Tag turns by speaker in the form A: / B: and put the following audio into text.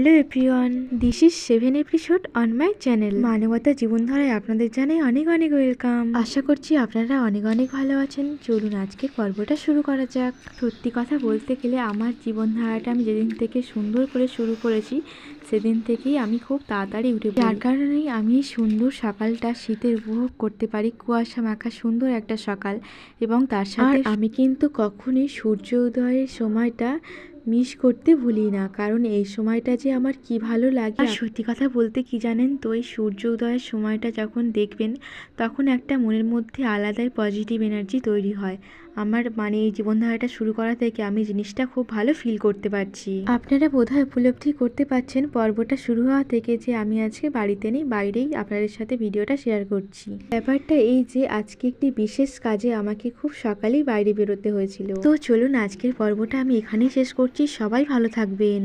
A: Hello everyone, this is 7 episode on my channel মানবতা জীবনধারায় আপনাদের জানাই অনেক অনেক ওয়েলকাম। আশা করছি আপনারা অনেক অনেক ভালো আছেন। চলুন আজকের পর্বটা শুরু করা যাক। সত্যি কথা বলতে গেলে আমার জীবনধারাটা আমি যেদিন থেকে সুন্দর করে শুরু করেছি সেদিন থেকেই আমি খুব তাড়াতাড়ি উঠে পড়ি, যার কারণেই আমি সুন্দর সকালটা শীতের উপভোগ করতে পারি। কুয়াশা মাখা সুন্দর একটা সকাল, এবং তার সাথে আমি কিন্তু কখনই সূর্য উদয়ের সময়টা মিস করতে ভুলি না, কারণ এই সময়টা যে আমার কি ভালো লাগে। আর সত্যি কথা বলতে কি জানেন তো, এই সূর্য উদয়ের সময়টা যখন দেখবেন তখন একটা মনের মধ্যে আলাদাই পজিটিভ এনার্জি তৈরি হয়। আমার এই জীবনধারাটা শুরু করা থেকে আমি জিনিসটা খুব ভালো ফিল করতে পারছি। আপনারা বোধহয় উপলব্ধি করতে পারছেন পর্বটা শুরু হওয়া থেকে যে আমি আজকে বাড়িতে নেই, বাইরেই আপনাদের সাথে ভিডিওটা শেয়ার করছি। ব্যাপারটা এই যে আজকে একটি বিশেষ কাজে আমাকে খুব সকালেই বাইরে বেরোতে হয়েছিল। তো চলুন আজকের পর্বটা আমি এখানেই শেষ করছি। সবাই ভালো থাকবেন।